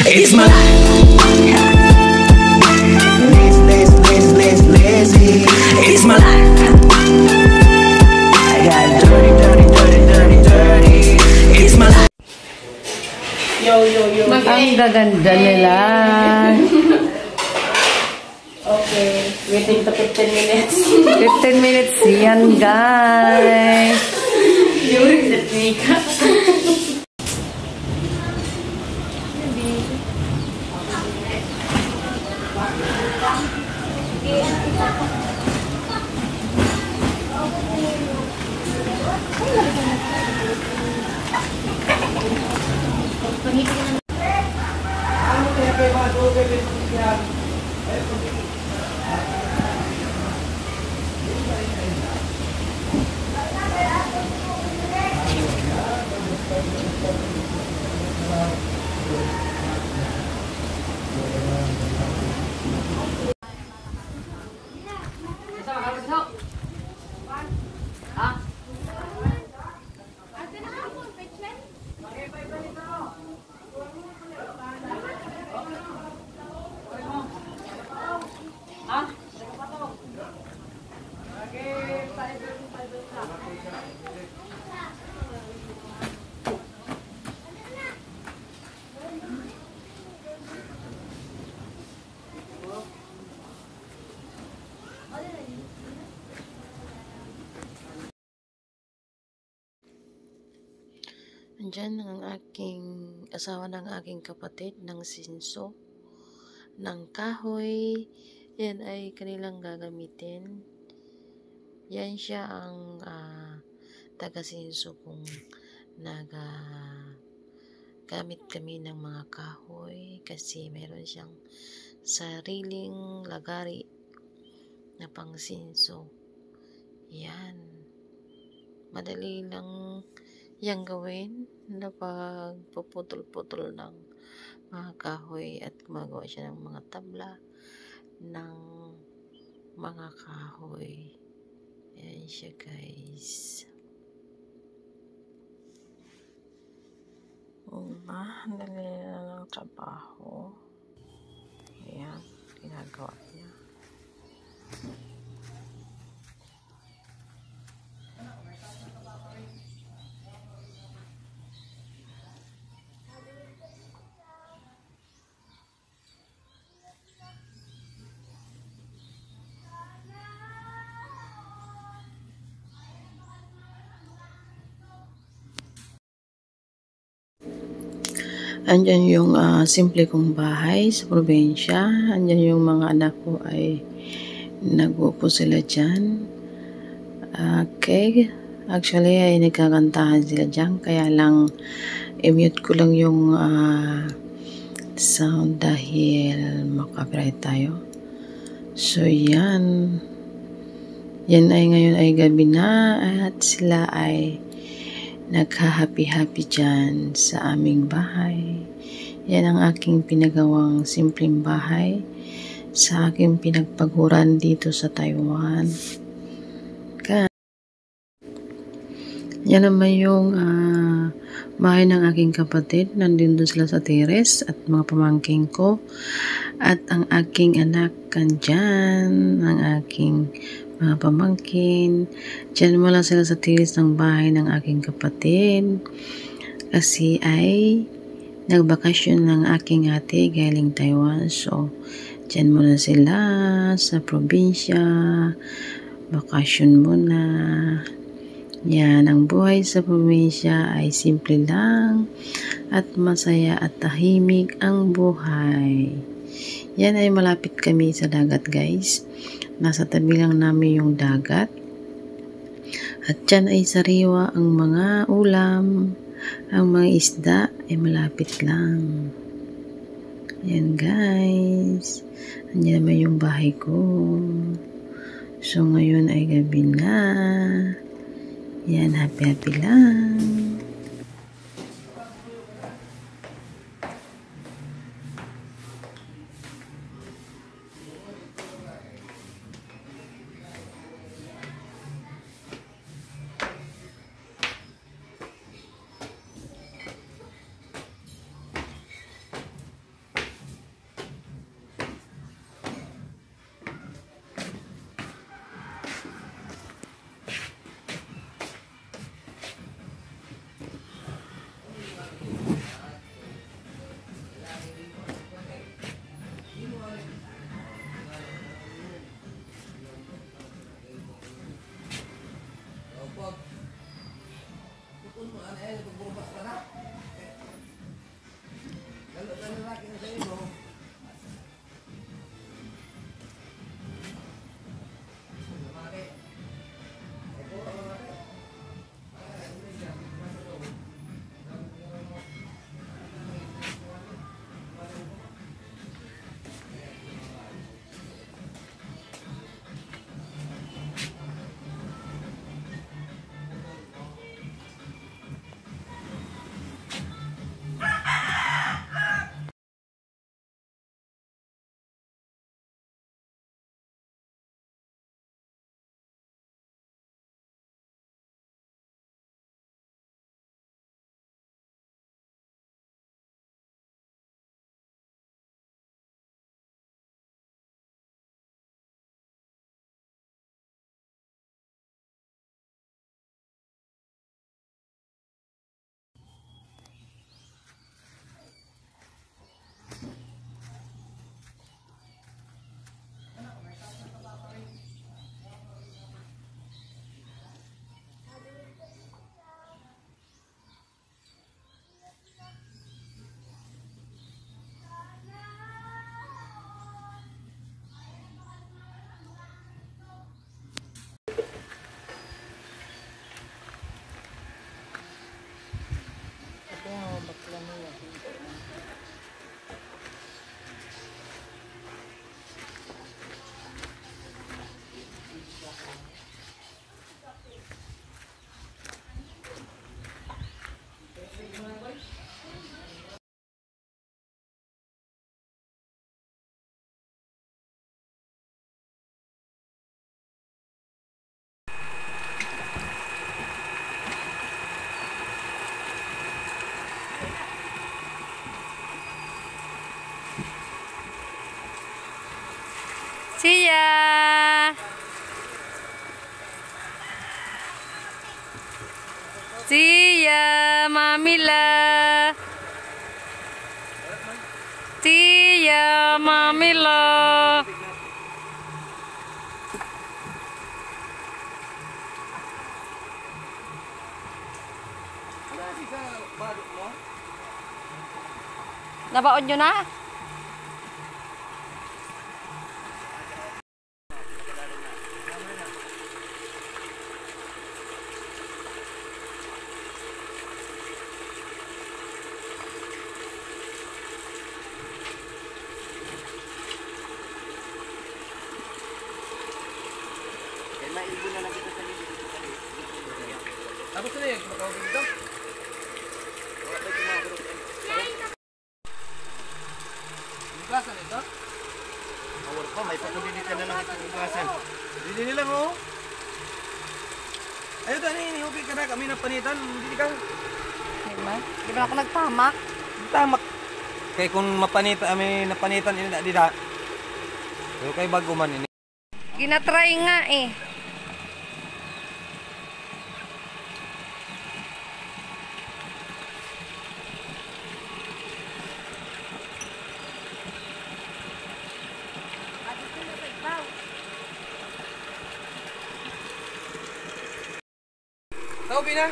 It's my life. Lazy. It's my life. I got dirty. It's my life. Yo. Ang gaganda nila. Okay, waiting to 15 minutes. 15 minutes yan, guys. During the makeup. Andyan ang aking asawa ng aking kapatid ng sinso ng kahoy. Yan ay kanilang gagamitin. Yan siya ang taga-sinso kung gamit kami ng mga kahoy kasi meron siyang sariling lagari na pang sinso. Yan. Madali lang yang gawin na pagpuputol-putol ng mga kahoy at gumagawa siya ng mga tabla ng mga kahoy. Ayan siya, guys. Dali na ng trabaho. Ayan, ginagawa niya. Andyan yung simple kong bahay sa probinsya. Andyan yung mga anak ko ay nag-upo sila dyan. Okay. Actually ay nagkakantahan sila dyan. Kaya lang i-mute ko lang yung sound dahil makapiright tayo. So yan. Yan ay ngayon ay gabi na at sila ay nagha-happy-happy dyan sa aming bahay. Yan ang aking pinagawang simpleng bahay sa aking pinagpaguran dito sa Taiwan. Yan naman yung bahay ng aking kapatid. Nandito sila sa terrace at mga pamangking ko. At ang aking anak andyan, ang aking mga pamangkin. Diyan wala sila sa terrace ng bahay ng aking kapatid. Kasi ay nagbakasyon ng aking ate galing Taiwan. So, diyan muna sila sa probinsya. Bakasyon muna. Yan, ang buhay sa probinsya ay simple lang at masaya at tahimik ang buhay. Yan ay malapit kami sa dagat, guys. Nasa tabi lang namin yung dagat. At dyan ay sariwa ang mga ulam. Ang mga isda ay malapit lang. Yan, guys. Andyan naman yung bahay ko. So, ngayon ay gabi na. Yan, happy-happy lang. See ya! See ya, Mamila! See ya, Mamila! Nabaon nyo na? Naibon na lang kita sa libid dito sa libid. Tapos na yun, makawag dito. Wala tayo kumakaroon. Yung klasa nito? Awar pa, may pagkabibig ka na lang itong ugasan. Hindi nila mo. Ayun to, ini okay ka na. Kami na panitan. Hindi ka. Di ba ako nagtamak? Tamak. Kaya kung mapanita, kami napanitan, ini na dida. Pero kay bago man ini. Ginatry nga eh. Tawag na.